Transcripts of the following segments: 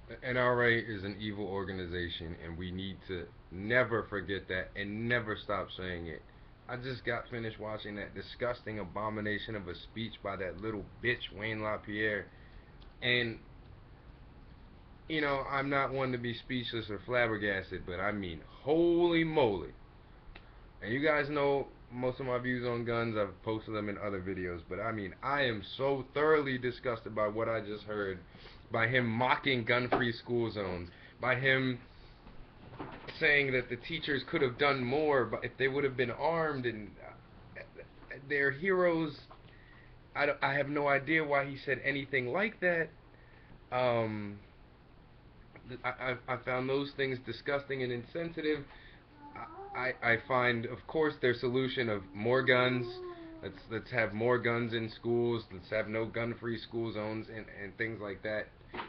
The NRA is an evil organization, and we need to never forget that and never stop saying it. I just got finished watching that disgusting abomination of a speech by that little bitch Wayne LaPierre, and I'm not one to be speechless or flabbergasted, but I mean, holy moly. And you guys know most of my views on guns. I've posted them in other videos, but I mean, I am so thoroughly disgusted by what I just heard, by him mocking gun-free school zones, by him saying that the teachers could have done more but if they would have been armed, and they're heroes. I have no idea why he said anything like that. Um, I found those things disgusting and insensitive. I find, of course, their solution of more guns. Let's have more guns in schools. Let's have no gun-free school zones and things like that.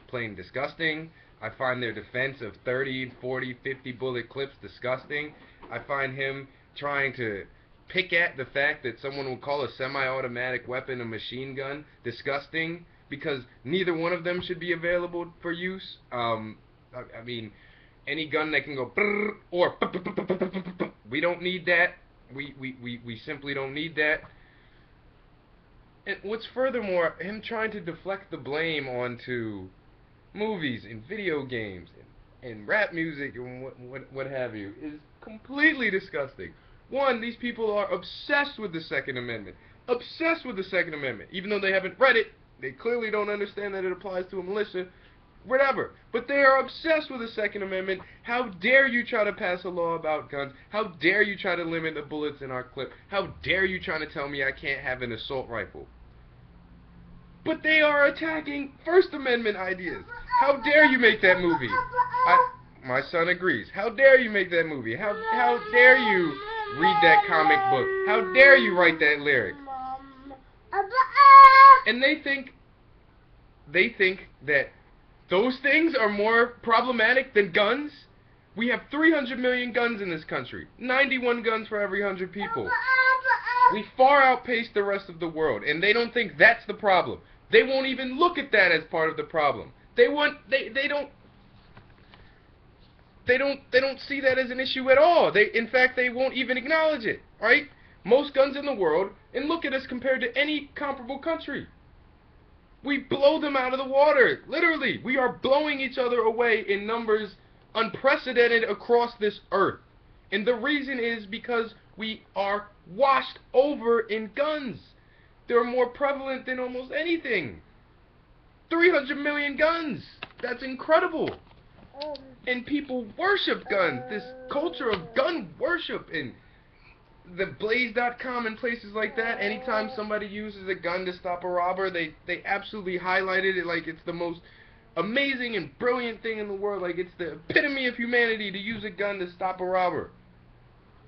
Plain disgusting. I find their defense of 30, 40, 50 bullet clips disgusting. I find him trying to pick at the fact that someone will call a semi-automatic weapon a machine gun disgusting, because neither one of them should be available for use. I mean, any gun that can go or we don't need that. We simply don't need that. And what's furthermore, him trying to deflect the blame onto movies and video games and rap music and what have you is completely disgusting. One, these people are obsessed with the Second Amendment. Obsessed with the Second Amendment. Even though they haven't read it, they clearly don't understand that it applies to a militia, whatever. But they are obsessed with the Second Amendment. How dare you try to pass a law about guns? How dare you try to limit the bullets in our clip? How dare you try to tell me I can't have an assault rifle? But they are attacking First Amendment ideas. How dare you make that movie? My son agrees. How dare you make that movie? How dare you read that comic book? How dare you write that lyric? And they think that those things are more problematic than guns? We have 300 million guns in this country. 91 guns for every 100 people. We far outpace the rest of the world, and they don't think that's the problem. They won't even look at that as part of the problem. They don't see that as an issue at all. In fact, they won't even acknowledge it, right? Most guns in the world, and look at us compared to any comparable country. We blow them out of the water. Literally, we are blowing each other away in numbers unprecedented across this earth. And the reason is because we are washed over in guns. They're more prevalent than almost anything. 300 million guns. That's incredible. And people worship guns. This culture of gun worship, and the Blaze.com and places like that, anytime somebody uses a gun to stop a robber, they absolutely highlighted it like it's the most amazing and brilliant thing in the world, like it's the epitome of humanity to use a gun to stop a robber.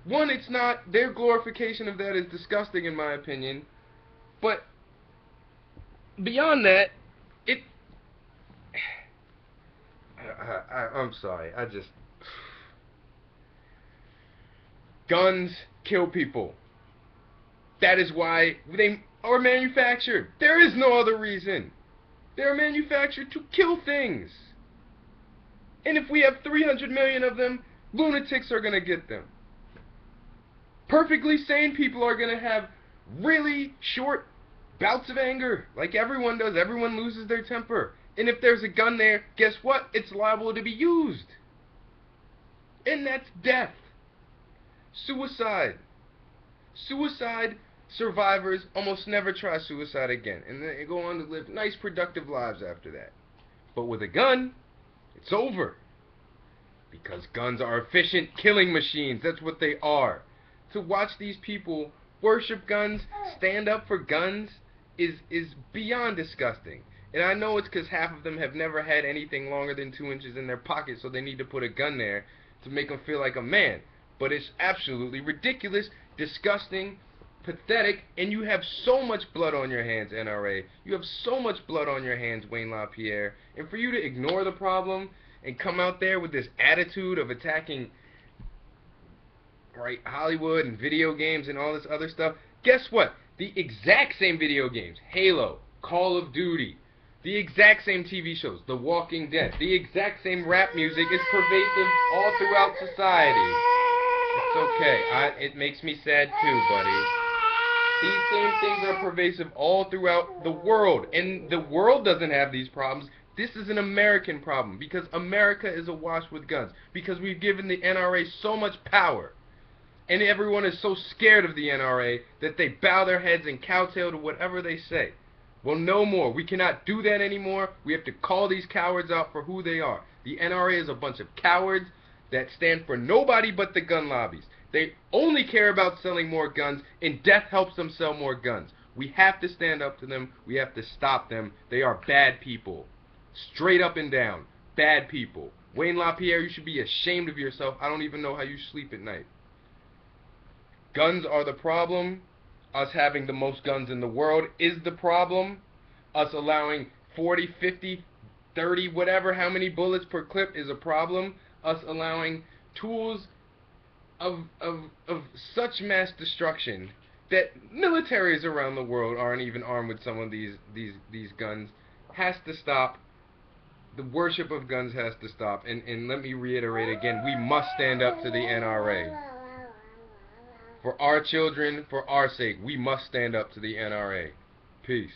One, it's not. Their glorification of that is disgusting in my opinion. But beyond that, I'm sorry, guns kill people. That is why they are manufactured. There is no other reason. They are manufactured to kill things. And if we have 300 million of them, lunatics are going to get them. Perfectly sane people are going to have really short bouts of anger, like everyone does. Everyone loses their temper. And if there's a gun there, guess what? It's liable to be used. And that's death. Suicide. Suicide survivors almost never try suicide again. And they go on to live nice, productive lives after that. But with a gun, it's over. Because guns are efficient killing machines. That's what they are. To watch these people worship guns, stand up for guns, is beyond disgusting. And I know it's because half of them have never had anything longer than 2 inches in their pocket, so they need to put a gun there to make them feel like a man. But it's absolutely ridiculous, disgusting, pathetic, and you have so much blood on your hands, NRA. You have so much blood on your hands, Wayne LaPierre. And for you to ignore the problem and come out there with this attitude of attacking, right, Hollywood and video games and all this other stuff, guess what? The exact same video games, Halo, Call of Duty, The exact same TV shows, The Walking Dead, the exact same rap music is pervasive all throughout society. It's okay. It makes me sad too, buddy. These same things are pervasive all throughout the world. And the world doesn't have these problems. This is an American problem because America is awash with guns. Because we've given the NRA so much power. And everyone is so scared of the NRA that they bow their heads and kowtow to whatever they say. Well, no more. We cannot do that anymore. We have to call these cowards out for who they are. The NRA is a bunch of cowards that stand for nobody but the gun lobbies. They only care about selling more guns, and death helps them sell more guns. We have to stand up to them. We have to stop them. They are bad people. Straight up and down. Bad people. Wayne LaPierre, you should be ashamed of yourself. I don't even know how you sleep at night. Guns are the problem. Us having the most guns in the world is the problem. Us allowing 40, 50, 30, whatever, how many bullets per clip is a problem. Us allowing tools of such mass destruction that militaries around the world aren't even armed with some of these guns has to stop. The worship of guns has to stop. And let me reiterate again, we must stand up to the NRA. For our children, for our sake, we must stand up to the NRA. Peace.